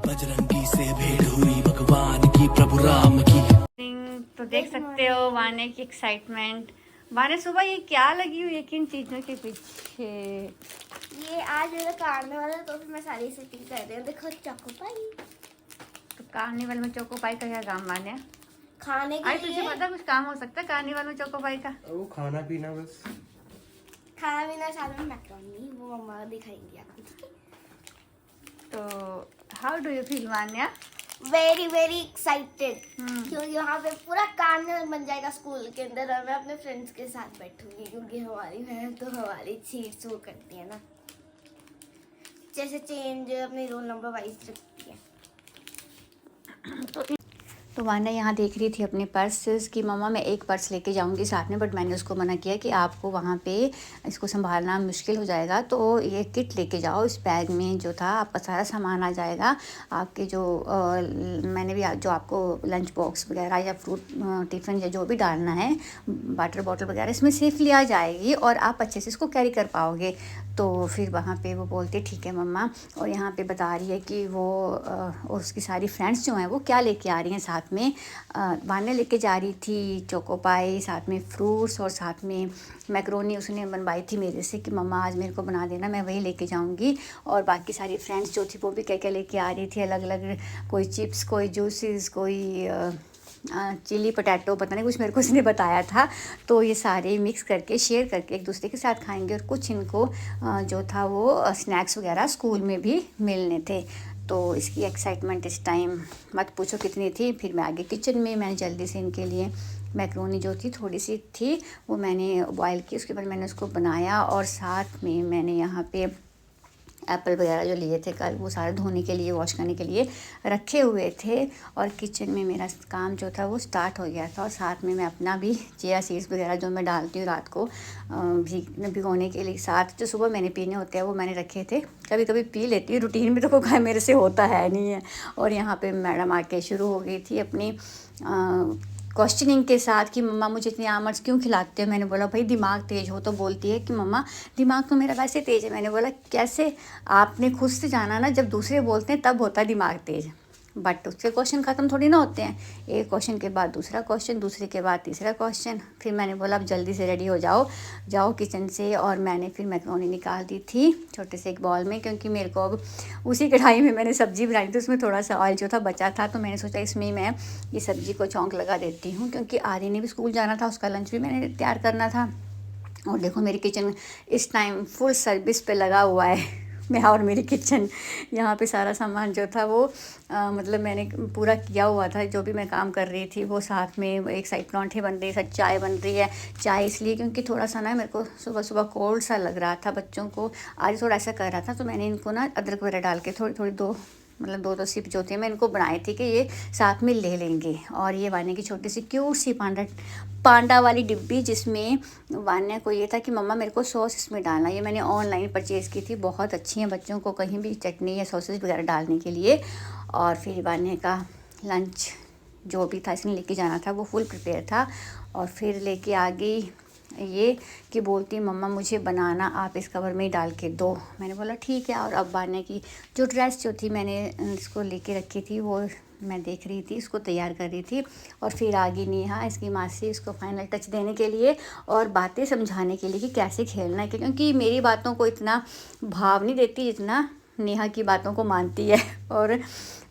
बजरंगी से भेंट हुई भगवान की प्रभु राम की। तो देख सकते हो वाने की एक्साइटमेंट। वाने सुबह ये क्या लगी हुई है किन चीज़ों के पीछे? ये आज मेरा कार्निवल है तो फिर मैं सारी सेटिंग कर रही हूँ। देखो चोकोपाई। तो कार्निवल में चोकोपाई का क्या काम वाने? खाने के तुझे लिए पता कुछ काम हो सकता है कार्निवल में चोकोपाई का? वो खाना पीना बस। खाना पीना साथ में मैक्रोनी वो मम्मा दिखाएंगी आपको, ठीक है? तो how do you feel Vanya? Very very excited क्योंकि यहाँ पे पूरा कार्निवल बन जाएगा स्कूल के अंदर और मैं अपने फ्रेंड्स के साथ बैठूंगी क्योंकि हमारी मैम तो हमारी चीट्स वो करती है ना, जैसे चेंज अपने रोल नंबर वाइज रखती है। तो वाना यहाँ देख रही थी अपने पर्स कि मम्मा मैं एक पर्स लेके जाऊँगी साथ में, बट मैंने उसको मना किया कि आपको वहाँ पे इसको संभालना मुश्किल हो जाएगा, तो ये किट लेके जाओ। इस बैग में जो था आपका सारा सामान आ जाएगा, आपके जो मैंने भी जो आपको लंच बॉक्स वगैरह या फ्रूट टिफ़िन या जो भी डालना है, वाटर बॉटल वगैरह इसमें सेफली आ जाएगी और आप अच्छे से इसको कैरी कर पाओगे। तो फिर वहाँ पे वो बोलते ठीक है मम्मा, और यहाँ पे बता रही है कि वो उसकी सारी फ्रेंड्स जो हैं वो क्या लेके आ रही हैं साथ में। वाने लेके जा रही थी चोकोपाई, साथ में फ्रूट्स और साथ में मैक्रोनी उसने बनवाई थी मेरे से कि मम्मा आज मेरे को बना देना, मैं वही लेके जाऊँगी। और बाकी सारी फ्रेंड्स जो थी वो भी क्या क्या लेके आ रही थी, अलग अलग, कोई चिप्स, कोई जूसेस, कोई चिली पोटैटो, पता नहीं कुछ मेरे को उसने बताया था। तो ये सारे मिक्स करके शेयर करके एक दूसरे के साथ खाएंगे और कुछ इनको जो था वो स्नैक्स वगैरह स्कूल में भी मिलने थे। तो इसकी एक्साइटमेंट इस टाइम मत पूछो कितनी थी। फिर मैं आगे किचन में मैंने जल्दी से इनके लिए मैक्रोनी जो थी थोड़ी सी थी वो मैंने बॉयल की, उसके बाद मैंने उसको बनाया और साथ में मैंने यहाँ पे एप्पल वगैरह जो लिए थे कल वो सारे धोने के लिए, वॉश करने के लिए रखे हुए थे। और किचन में मेरा काम जो था वो स्टार्ट हो गया था और साथ में मैं अपना भी चिया सीड्स वगैरह जो मैं डालती हूँ रात को भिगोने के लिए, साथ जो सुबह मैंने पीने होते हैं वो मैंने रखे थे। कभी कभी पी लेती हूँ, रूटीन में तो कोई मेरे से होता है नहीं है। और यहाँ पर मैडम आके शुरू हो गई थी अपनी क्वेश्चनिंग के साथ कि मम्मा मुझे इतनी आमर्स क्यों खिलाते हो। मैंने बोला भाई दिमाग तेज़ हो, तो बोलती है कि मम्मा दिमाग तो मेरा वैसे तेज़ है। मैंने बोला कैसे? आपने खुद से जाना ना, जब दूसरे बोलते हैं तब होता है दिमाग तेज़, बट उसके क्वेश्चन ख़त्म थोड़ी ना होते हैं। एक क्वेश्चन के बाद दूसरा क्वेश्चन, दूसरे के बाद तीसरा क्वेश्चन। फिर मैंने बोला अब जल्दी से रेडी हो जाओ किचन से। और मैंने फिर मैक्रोनी निकाल दी थी छोटे से एक बॉल में, क्योंकि मेरे को अब उसी कढ़ाई में मैंने सब्ज़ी बनाई थी, उसमें थोड़ा सा ऑयल जो था बचा था, तो मैंने सोचा इसमें ही मैं ये सब्ज़ी को चौंक लगा देती हूँ, क्योंकि आर्य ने भी स्कूल जाना था, उसका लंच भी मैंने तैयार करना था। और देखो मेरी किचन इस टाइम फुल सर्विस पे लगा हुआ है मैं और मेरी किचन। यहाँ पे सारा सामान जो था वो मतलब मैंने पूरा किया हुआ था, जो भी मैं काम कर रही थी वो। साथ में एक साइड परांठे बन रही है, साथ चाय बन रही है। चाय इसलिए क्योंकि थोड़ा सा ना मेरे को सुबह सुबह कोल्ड सा लग रहा था, बच्चों को आज थोड़ा ऐसा कर रहा था, तो मैंने इनको ना अदरक वगैरह डाल के थोड़ी थोड़ी दो सिप जो थी मैं इनको बनाई थी कि ये साथ में ले लेंगे। और ये वान्या की छोटी सी क्यूट सी पांडा वाली डिब्बी, जिसमें वान्या को ये था कि मम्मा मेरे को सॉस इसमें डालना। ये मैंने ऑनलाइन परचेज़ की थी, बहुत अच्छी है बच्चों को कहीं भी चटनी या सॉसेज वगैरह डालने के लिए। और फिर वान्या का लंच जो भी था इसने लेके जाना था वो फुल प्रिपेयर था। और फिर लेके आ गई ये कि बोलती मम्मा मुझे बनाना आप इस कवर में ही डाल के दो। मैंने बोला ठीक है। और अब वान्या की जो ड्रेस जो थी मैंने इसको लेके रखी थी वो मैं देख रही थी, इसको तैयार कर रही थी। और फिर आ गई नेहा इसकी मासी इसको फाइनल टच देने के लिए और बातें समझाने के लिए कि कैसे खेलना है, क्योंकि मेरी बातों को इतना भाव नहीं देती जितना नेहा की बातों को मानती है। और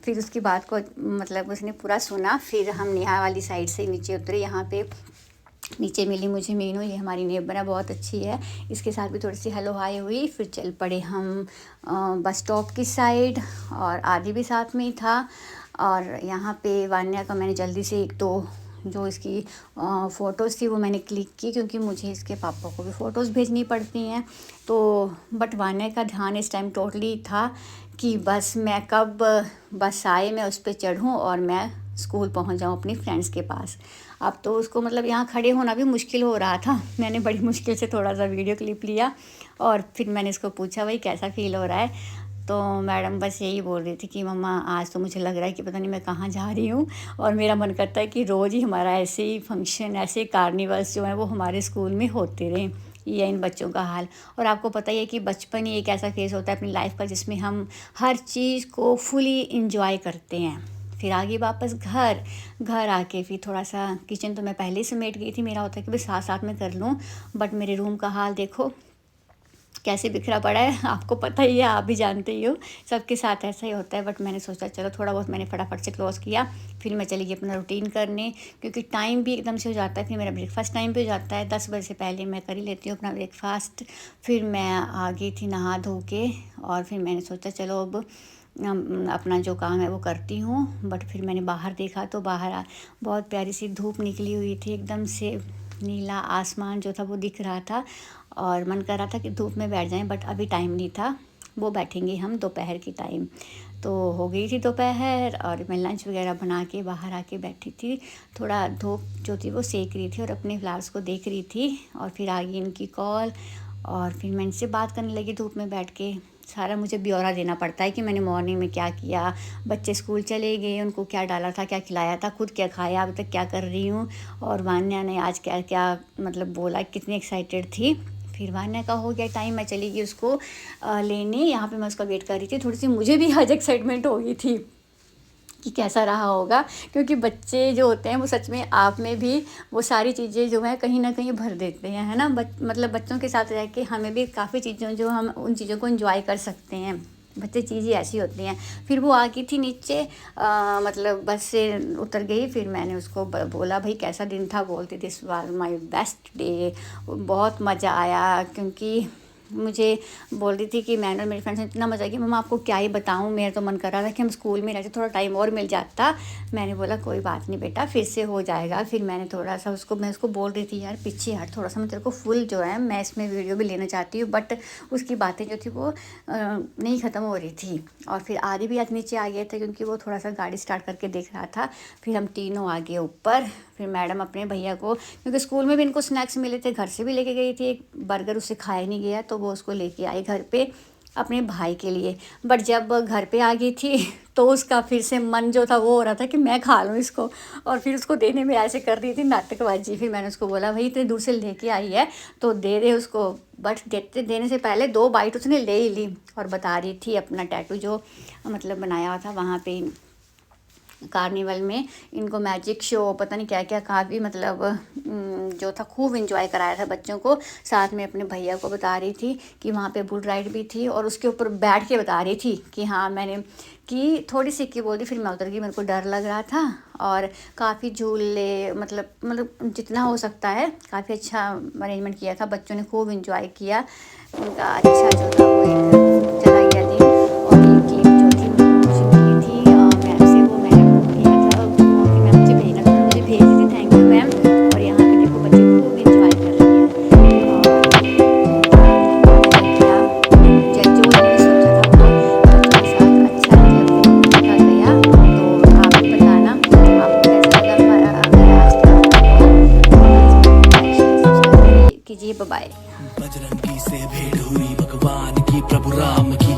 फिर उसकी बात को मतलब उसने पूरा सुना। फिर हम नेहा वाली साइड से नीचे उतरे। यहाँ पे नीचे मिली मुझे मीनू, ये हमारी नेबर है, बहुत अच्छी है, इसके साथ भी थोड़ी सी हेलो हाय हुई। फिर चल पड़े हम बस स्टॉप की साइड, और आदि भी साथ में ही था। और यहाँ पे वान्या का मैंने जल्दी से एक दो जो इसकी फ़ोटोज़ थी वो मैंने क्लिक की, क्योंकि मुझे इसके पापा को भी फ़ोटोज़ भेजनी पड़ती हैं। तो बट वान्या का ध्यान इस टाइम टोटली था कि बस मैं कब बस आए मैं उस पर चढ़ूँ और मैं स्कूल पहुंच जाऊं अपनी फ्रेंड्स के पास। अब तो उसको मतलब यहाँ खड़े होना भी मुश्किल हो रहा था। मैंने बड़ी मुश्किल से थोड़ा सा वीडियो क्लिप लिया और फिर मैंने इसको पूछा भाई कैसा फ़ील हो रहा है। तो मैडम बस यही बोल रही थी कि मम्मा आज तो मुझे लग रहा है कि पता नहीं मैं कहाँ जा रही हूँ, और मेरा मन करता है कि रोज़ ही हमारा ऐसे ही फंक्शन, ऐसे कार्निवल्स जो हैं वो हमारे स्कूल में होते रहें। ये है इन बच्चों का हाल। और आपको पता ही है कि बचपन ही एक ऐसा फेज़ होता है अपनी लाइफ का जिसमें हम हर चीज़ को फुली इंजॉय करते हैं। फिर आ गई वापस घर आके फिर थोड़ा सा किचन तो मैं पहले ही समेट गई थी, मेरा होता है कि भाई साथ साथ में कर लूँ, बट मेरे रूम का हाल देखो कैसे बिखरा पड़ा है। आपको पता ही है, आप भी जानते ही हो, सबके साथ ऐसा ही होता है। बट मैंने सोचा चलो थोड़ा बहुत मैंने फटाफट से क्लोज़ किया, फिर मैं चली गई अपना रूटीन करने, क्योंकि टाइम भी एकदम से हो जाता है। फिर मेरा ब्रेकफास्ट टाइम पे हो जाता है, 10 बजे से पहले मैं कर ही लेती हूँ अपना ब्रेकफास्ट। फिर मैं आ गई थी नहा धो के, और फिर मैंने सोचा चलो अब अपना जो काम है वो करती हूँ। बट फिर मैंने बाहर देखा तो बाहर बहुत प्यारी सी धूप निकली हुई थी, एकदम से नीला आसमान जो था वो दिख रहा था, और मन कर रहा था कि धूप में बैठ जाएं, बट अभी टाइम नहीं था, वो बैठेंगे हम दोपहर की टाइम। तो हो गई थी दोपहर, और मैं लंच वगैरह बना के बाहर आके बैठी थी, थोड़ा धूप जो थी वो सेक रही थी और अपने फ्लावर्स को देख रही थी। और फिर आ गई इनकी कॉल, और फिर मैं इनसे बात करने लगी धूप में बैठ के। सारा मुझे ब्यौरा देना पड़ता है कि मैंने मॉर्निंग में क्या किया, बच्चे स्कूल चले गए, उनको क्या डाला था, क्या खिलाया था, खुद क्या खाया, अभी तक क्या कर रही हूँ, और वान्या ने आज क्या क्या मतलब बोला, कितनी एक्साइटेड थी। फिर वान्या का हो गया टाइम, मैं चली गई उसको लेने, यहाँ पे मैं उसका वेट कर रही थी। थोड़ी सी मुझे भी आज एक्साइटमेंट हो गई थी कि कैसा रहा होगा, क्योंकि बच्चे जो होते हैं वो सच में आप में भी वो सारी चीज़ें जो है कहीं ना कहीं भर देते हैं, है ना। मतलब बच्चों के साथ रह के हमें भी काफ़ी चीज़ों जो हम उन चीज़ों को एंजॉय कर सकते हैं। बच्चे चीज़ें ऐसी होती हैं। फिर वो आ गई थी नीचे, मतलब बस से उतर गई। फिर मैंने उसको बोला भाई कैसा दिन था, बोलती this was my best day, बहुत मज़ा आया, क्योंकि मुझे बोल रही थी कि मैंने और मेरे फ्रेंड्स ने इतना मज़ा किया, मम्मा आपको क्या ही बताऊँ, मेरा तो मन कर रहा था कि हम स्कूल में रहते, थोड़ा टाइम और मिल जाता। मैंने बोला कोई बात नहीं बेटा, फिर से हो जाएगा। फिर मैंने थोड़ा सा मैं उसको बोल रही थी यार पीछे हट थोड़ा सा, मैं तेरे को फुल जो है मैं इसमें वीडियो भी लेना चाहती हूँ, बट उसकी बातें जो थी वो नहीं ख़त्म हो रही थी। और फिर आदि भी आज नीचे आ गए थे, क्योंकि वो थोड़ा सा गाड़ी स्टार्ट करके देख रहा था। फिर हम तीनों आ गए ऊपर। फिर मैडम अपने भैया को, क्योंकि स्कूल में भी इनको स्नैक्स मिले थे, घर से भी लेके गई थी एक बर्गर, उससे खाया नहीं गया तो वो उसको लेके आई घर पे अपने भाई के लिए। बट जब घर पे आ गई थी तो उसका फिर से मन जो था वो हो रहा था कि मैं खा लूँ इसको, और फिर उसको देने में ऐसे कर रही थी नाटकबाजी। फिर मैंने उसको बोला भाई इतने दूर से लेके आई है तो दे दे उसको, बट देने से पहले 2 बाइट उसने ले ही ली, और बता रही थी अपना टैटू जो मतलब बनाया हुआ था वहाँ पे कार्निवल में, इनको मैजिक शो पता नहीं क्या क्या काफ़ी मतलब जो था खूब एंजॉय कराया था बच्चों को। साथ में अपने भैया को बता रही थी कि वहाँ पे बुल राइड भी थी, और उसके ऊपर बैठ के बता रही थी कि हाँ मैंने कि थोड़ी सी की बोल दी। फिर मैं उतर गई, मेरे को डर लग रहा था, और काफ़ी झूले मतलब जितना हो सकता है काफ़ी अच्छा अरेंजमेंट किया था, बच्चों ने खूब इंजॉय किया, उनका अच्छा जो था वो एक चला गया दिन। और ये क्लिप जो थी मुझे मिली थी मैम से, वो मैंने किया था कि मैम मुझे भेजना था, मुझे भेज दी थी, थैंक यू मैम। और यहाँ पे देखो बच्चे खूब इंजॉय कर रहे हैं, और जो मैंने सोचा था वो बच्चों के साथ अच्छा निकल गया। तो आप भी बताना आपको कैसा लगा हमारा, अगर आज का कीजिए। बाय। बजरंगी से भेंट हुई भगवान की, प्रभु राम की